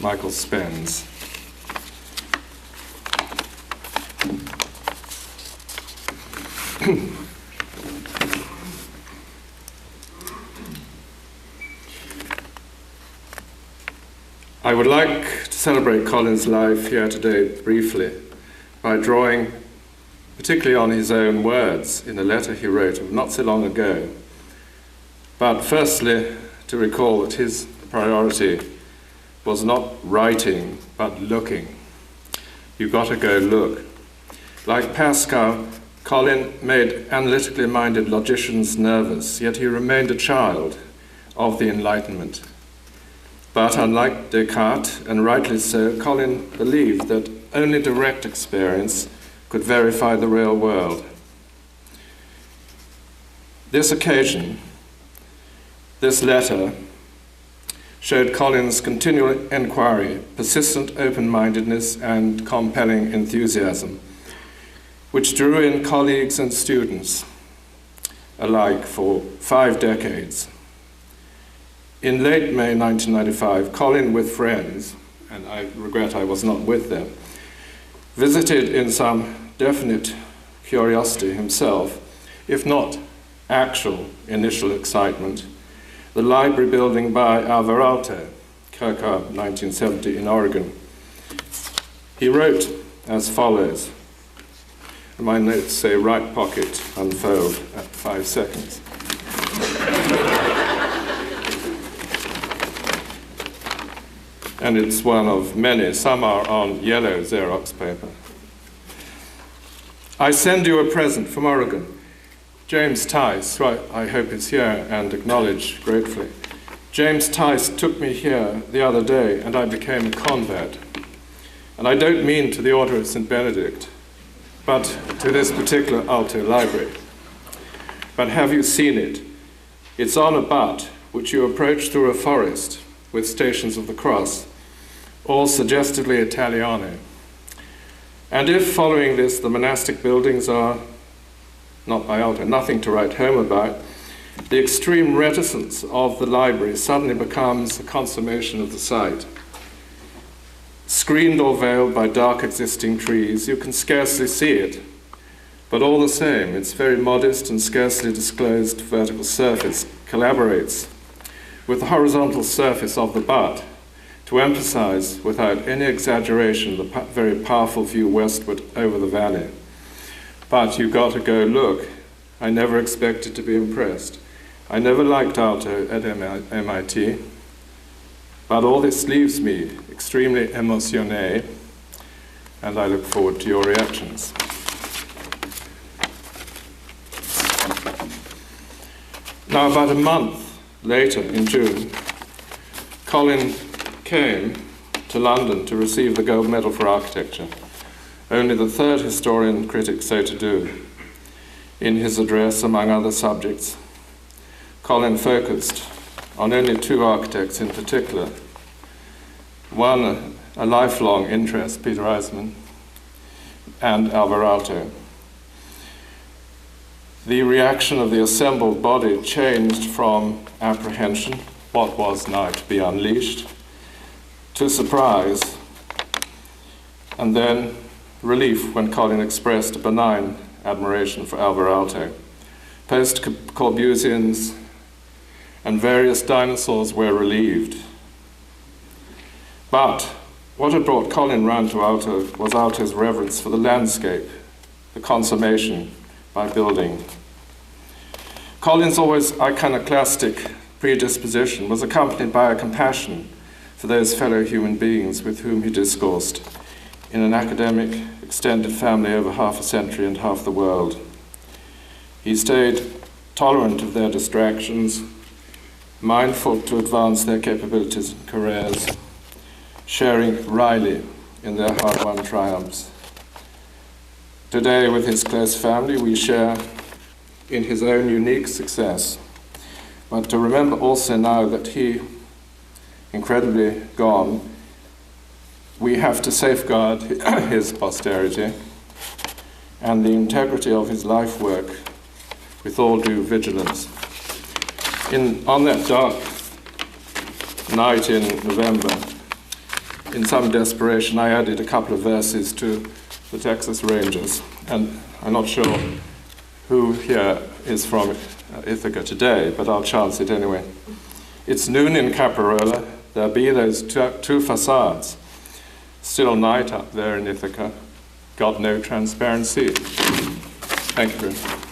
Michael Spens. I would like to celebrate Colin's life here today briefly by drawing particularly on his own words in a letter he wrote not so long ago. But firstly, to recall that his priority was not writing, but looking. You've got to go look. Like Pascal, Colin made analytically minded logicians nervous, yet he remained a child of the Enlightenment. But unlike Descartes, and rightly so, Colin believed that only direct experience could verify the real world. This occasion, this letter, showed Colin's continual inquiry, persistent open-mindedness, and compelling enthusiasm, which drew in colleagues and students alike for 5 decades. In late May 1995, Colin, with friends, and I regret I was not with them, visited in some definite curiosity himself, if not actual initial excitement, the library building by Alvarado, Kirkard, 1970, in Oregon. He wrote as follows, and my notes say right pocket unfold at 5 seconds. And it's one of many. Some are on yellow Xerox paper. I send you a present from Oregon. James Tice, right, I hope is here and acknowledged gratefully. James Tice took me here the other day and I became a convert. And I don't mean to the Order of St. Benedict, but to this particular Alto library. But have you seen it? It's on a butt which you approach through a forest with Stations of the Cross, all suggestively Italiano. And if, following this, the monastic buildings are, not by Alto, nothing to write home about, the extreme reticence of the library suddenly becomes a consummation of the site. Screened or veiled by dark existing trees, you can scarcely see it, but all the same, its very modest and scarcely disclosed vertical surface collaborates with the horizontal surface of the butt to emphasize, without any exaggeration, the very powerful view westward over the valley. But you've got to go look. I never expected to be impressed. I never liked Alto at MIT, but all this leaves me extremely émotionné, and I look forward to your reactions. Now, about a month later, in June, Colin came to London to receive the Gold Medal for Architecture, only the 3rd historian critic so to do. In his address, among other subjects, Colin focused on only 2 architects in particular. One, a lifelong interest, Peter Eisman, and Alvarado. The reaction of the assembled body changed from apprehension, what was now to be unleashed, to surprise, and then relief when Colin expressed a benign admiration for Alvarado. Post-Corbusians and various dinosaurs were relieved. But what had brought Colin round to Alto was Alto's reverence for the landscape, the consummation by building. Colin's always iconoclastic predisposition was accompanied by a compassion for those fellow human beings with whom he discoursed in an academic, extended family over half a century and half the world. He stayed tolerant of their distractions, mindful to advance their capabilities and careers, sharing wryly in their hard-won triumphs. Today, with his close family, we share in his own unique success, but to remember also now that he, incredibly gone, we have to safeguard his posterity and the integrity of his life work with all due vigilance. On that dark night in November, in some desperation, I added a couple of verses to the Texas Rangers. And I'm not sure who here is from Ithaca today, but I'll chance it anyway. It's noon in Caparola, there be those two facades. Still night up there in Ithaca, got no transparency. Thank you very much.